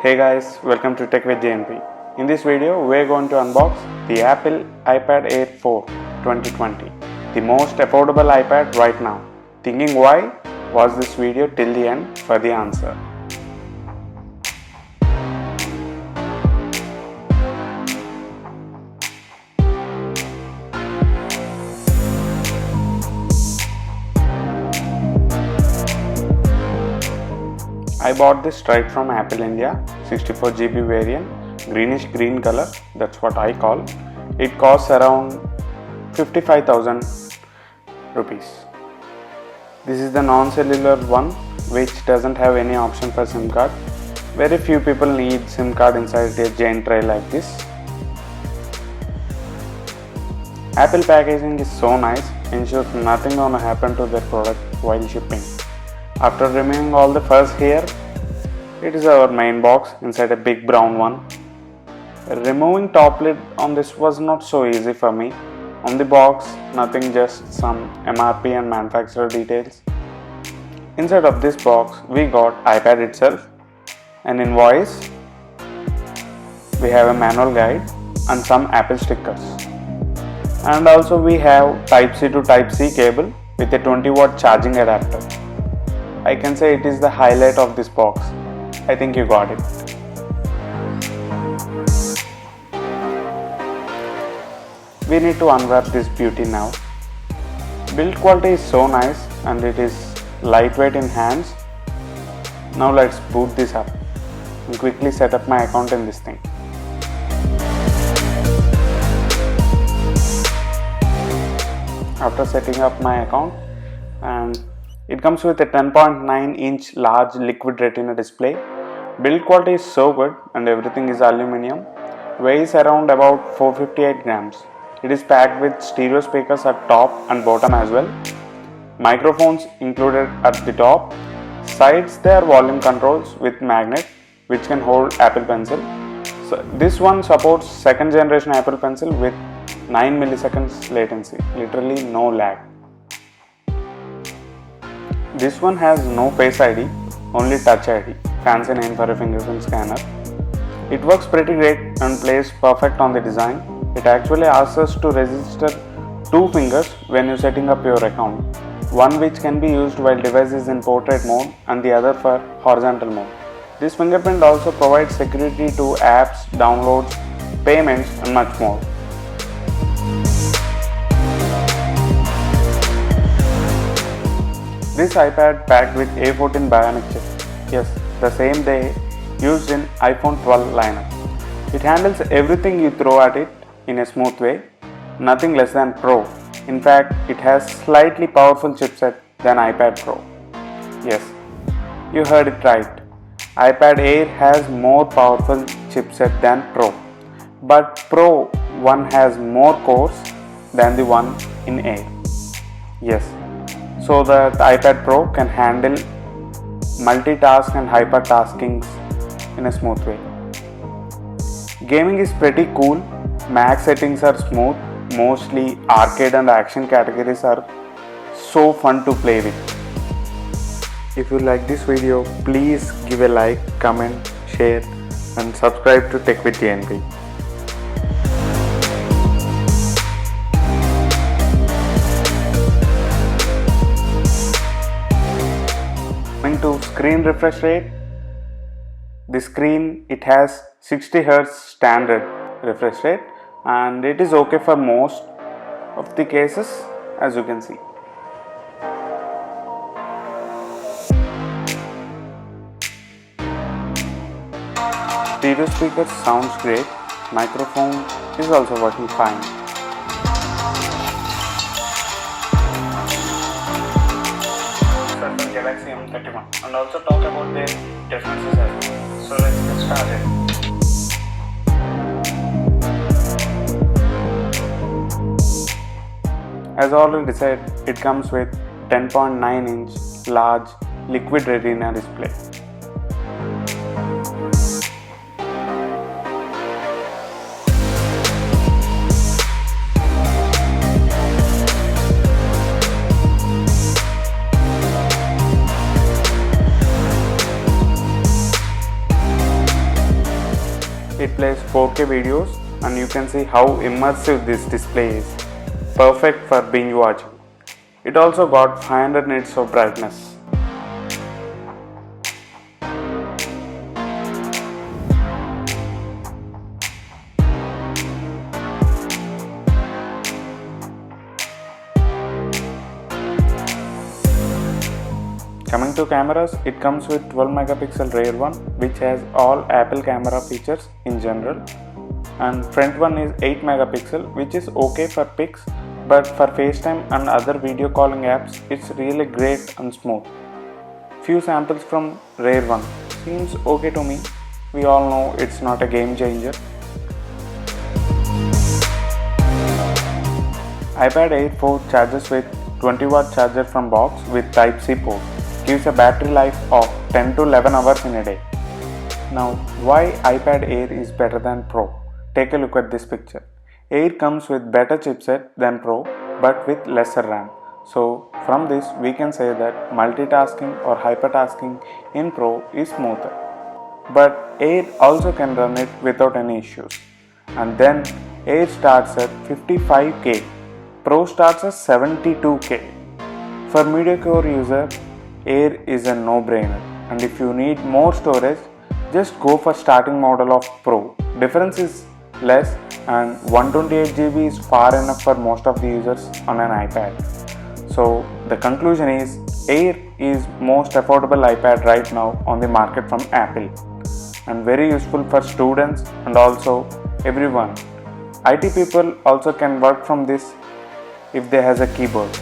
Hey guys, welcome to Tech with JNP. In this video, we are going to unbox the Apple iPad Air 4 2020, the most affordable iPad right now. Thinking why? Watch this video till the end for the answer. I bought this straight from Apple India, 64GB variant, greenish green color, that's what I call. It costs around 55,000 rupees. This is the non-cellular one which doesn't have any option for SIM card. Very few people need SIM card inside a giant tray like this. Apple packaging is so nice, ensures nothing gonna happen to their product while shipping. After removing all the fuzz here, it is our main box inside a big brown one. Removing top lid on this was not so easy for me. On the box, nothing, just some MRP and manufacturer details. Inside of this box, we got iPad itself, an invoice, we have a manual guide and some Apple stickers. And also we have Type-C to Type-C cable with a 20-watt charging adapter. I can say it is the highlight of this box. I think you got it. We need to unwrap this beauty now. Build quality is so nice and it is lightweight in hands. Now let's boot this up and quickly set up my account in this thing. After setting up my account, and it comes with a 10.9-inch large liquid retina display. Build quality is so good and everything is aluminum. Weighs around about 458 grams. It is packed with stereo speakers at top and bottom as well. Microphones included at the top. Sides there are volume controls with magnet which can hold Apple Pencil. So this one supports second generation Apple Pencil with 9 milliseconds latency, literally no lag. This one has no Face ID, only Touch ID, fancy name for a fingerprint scanner. It works pretty great and plays perfect on the design. It actually asks us to register 2 fingers when you're setting up your account. One which can be used while device is in portrait mode and the other for horizontal mode. This fingerprint also provides security to apps, downloads, payments and much more. This iPad packed with A14 Bionic chip. Yes, the same they used in iPhone 12 lineup. It handles everything you throw at it in a smooth way. Nothing less than Pro. In fact, it has slightly powerful chipset than iPad Pro. Yes, you heard it right. iPad Air has more powerful chipset than Pro. But Pro one has more cores than the one in Air. Yes. So that the iPad Pro can handle multitask and hypertaskings in a smooth way. Gaming is pretty cool. Max settings are smooth. Mostly arcade and action categories are so fun to play with. If you like this video, please give a like, comment, share and subscribe to Tech with JNP. To screen refresh rate, the screen it has 60 Hz standard refresh rate and it is okay for most of the cases, as you can see. Stereo speakers sounds great. Microphone is also working fine. Galaxy M31 and also talk about their differences as well. So let's get started. As already said, it comes with 10.9-inch large liquid retina display. displays 4K videos, and you can see how immersive this display is. Perfect for binge watching. It also got 500 nits of brightness. Coming to cameras, it comes with 12 megapixel rear one, which has all Apple camera features in general, and front one is 8 megapixel, which is okay for pics, but for FaceTime and other video calling apps it's really great and smooth. Few samples from rear one seems okay to me. We all know it's not a game changer. iPad Air 4 charges with 20-watt charger from box with Type-C port. Gives a battery life of 10 to 11 hours in a day. Now, why iPad Air is better than Pro? Take a look at this picture. Air comes with better chipset than Pro, but with lesser RAM. So from this we can say that multitasking or hypertasking in Pro is smoother. But Air also can run it without any issues. And then Air starts at 55K. Pro starts at 72K. For mediocre user, Air is a no-brainer, and if you need more storage, just go for starting model of Pro. Difference is less, and 128GB is far enough for most of the users on an iPad. So the conclusion is Air is most affordable iPad right now on the market from Apple, and very useful for students and also everyone. IT people also can work from this if they has a keyboard.